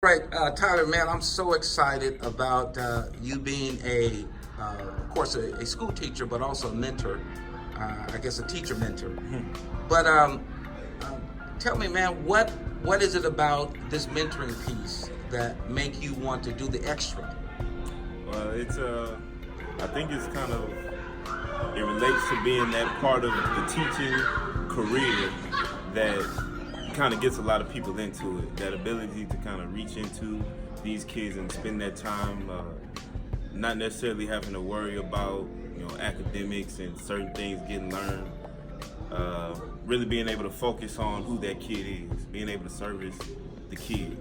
Right, Tyler, man, I'm so excited about you being of course, a school teacher, but also a mentor. I guess a teacher mentor. But um, tell me, man, what is it about this mentoring piece that make you want to do the extra? Well, I think it's kind of, it relates to being that part of the teaching career that kind of gets a lot of people into it. That ability to kind of reach into these kids and spend that time, not necessarily having to worry about, academics and certain things getting learned. Really being able to focus on who that kid is, being able to service the kid,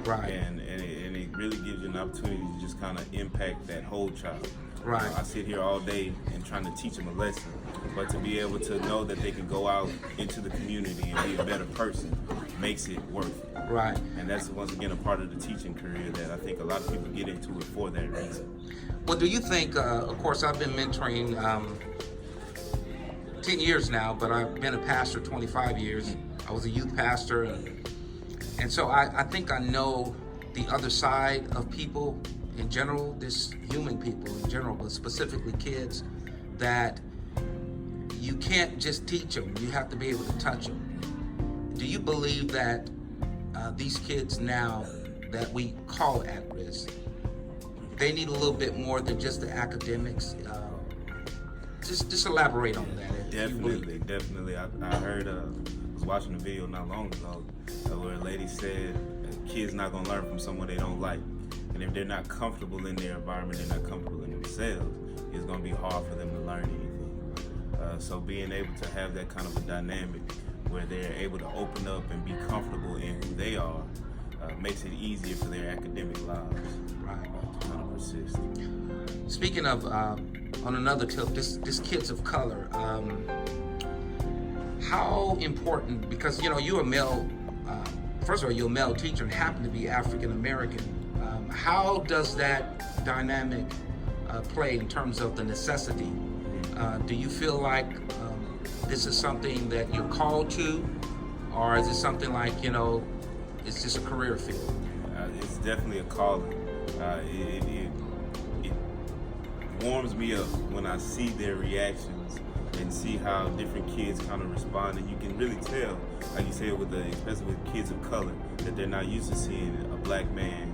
Right, and it really gives you an opportunity to just kind of impact that whole child. right, I sit here all day and trying to teach them a lesson, but to be able to know that they can go out into the community and be a better person makes it worth it. right. And that's once again a part of the teaching career that I think a lot of people get into it for that reason. Well, do you think? Of course, I've been mentoring 10 years now, but I've been a pastor 25 years. I was a youth pastor, and so I think I know the other side of people in general, this human people in general, but specifically kids, that you can't just teach them, you have to be able to touch them. Do you believe that these kids now that we call at risk, they need a little bit more than just the academics? Just elaborate on that. If you believe. Definitely. I heard, was watching a video not long ago where a lady said a kid's not gonna learn from someone they don't like, and if they're not comfortable in their environment, they're not comfortable in themselves, it's gonna be hard for them to learn anything. So being able to have that kind of a dynamic where they're able to open up and be comfortable in who they are makes it easier for their academic lives Right. to kind of persist. Speaking of, on another tip, this kids of color, how important? Because you're a male. First of all, you're a male teacher and happen to be African American. How does that dynamic play in terms of the necessity? Do you feel like this is something that you're called to, or is it something like it's just a career field? It's definitely a calling. It warms me up when I see their reactions and see how different kids kind of respond, and you can really tell, like you said, especially with kids of color, that they're not used to seeing a black man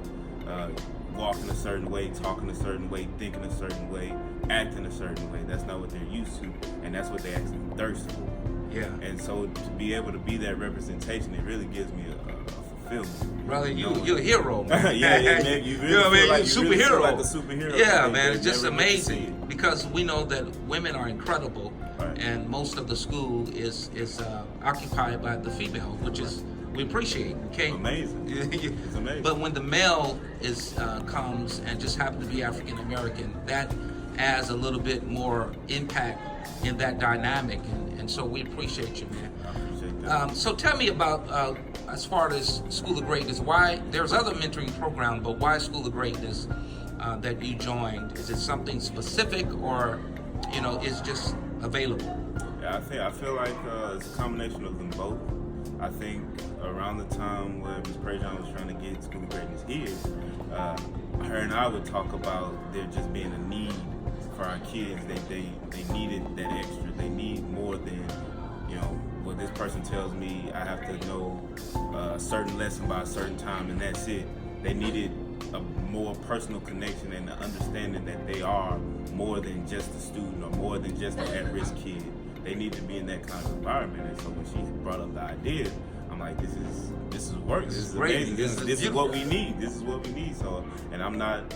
walking a certain way, talking a certain way, thinking a certain way, acting a certain way. That's not what they're used to, and that's what they actually thirst for. Yeah. And so to be able to be that representation, it really gives me a fulfillment. Brother, you're a hero, man. Yeah, man. You really You know what I mean? like, You're a you really superhero. feel like a superhero. Yeah, Like, man, you it's just never get to see amazing it. because we know that women are incredible, Right. and most of the school is occupied by the female, which is we appreciate. Okay, Amazing. It's amazing. But when the male comes and just happen to be African American, that adds a little bit more impact in that dynamic, and so we appreciate you, man. I appreciate that. So tell me about, as far as School of Greatness, why, there's other mentoring programs, but why School of Greatness that you joined? Is it something specific or, is just available? Yeah, I feel like it's a combination of them both. I think around the time where Ms. Prejean was trying to get School of Greatness here, her and I would talk about there just being a need for our kids. They needed that extra. They need more than, what this person tells me I have to know a certain lesson by a certain time and that's it. They needed a more personal connection and the understanding that they are more than just a student or more than just an at-risk kid. They need to be in that kind of environment. And so when she brought up the idea, I'm like, this is work. This is great. amazing. This is what we need. This is what we need. So, and I'm not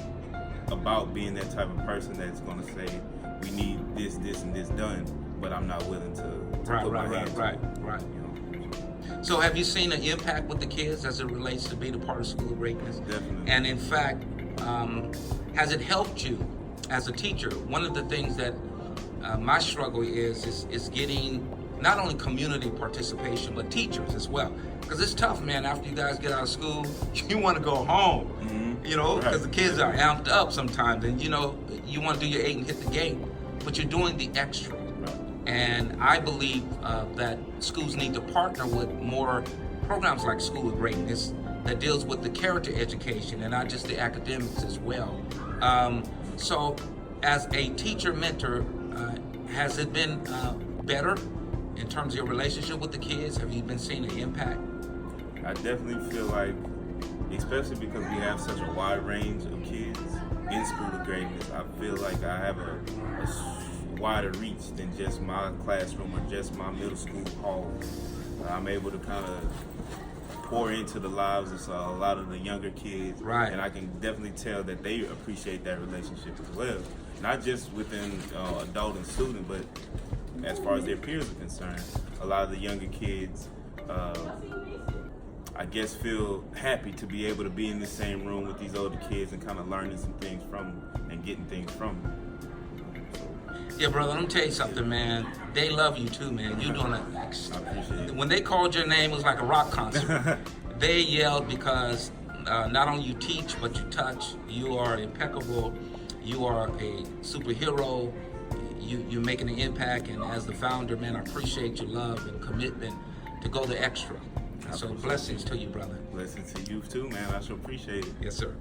about being that type of person that's going to say we need this, and this done, but I'm not willing to put my hand to it. Right. You know? So have you seen an impact with the kids as it relates to being a part of School of Greatness? Definitely. And in fact, has it helped you as a teacher? One of the things that my struggle is getting not only community participation, but teachers as well. Because it's tough, man, after you guys get out of school, you want to go home, because the kids are amped up sometimes, and you want to do your 8 and hit the gate, but you're doing the extra. And I believe that schools need to partner with more programs like School of Greatness that deals with the character education and not just the academics as well. So as a teacher mentor, has it been better in terms of your relationship with the kids? Have you been seeing an impact? I definitely feel like, especially because we have such a wide range of kids in School of Greatness, I feel like I have a wider reach than just my classroom or just my middle school hall. I'm able to kind of pour into the lives of a lot of the younger kids, right? And I can definitely tell that they appreciate that relationship as well, not just within adult and student, but as far as their peers are concerned. A lot of the younger kids, I guess, feel happy to be able to be in the same room with these older kids and kind of learning some things from them and getting things from them. Yeah, brother, let me tell you something, man. They love you too, man. You're doing it. I appreciate it. When they called your name, it was like a rock concert. They yelled because not only you teach, but you touch. You are impeccable. You are a superhero. You're making an impact, and as the founder, man, I appreciate your love and commitment to go the extra. So blessings to you, brother. Blessings to you too, man. I sure appreciate it. Yes, sir.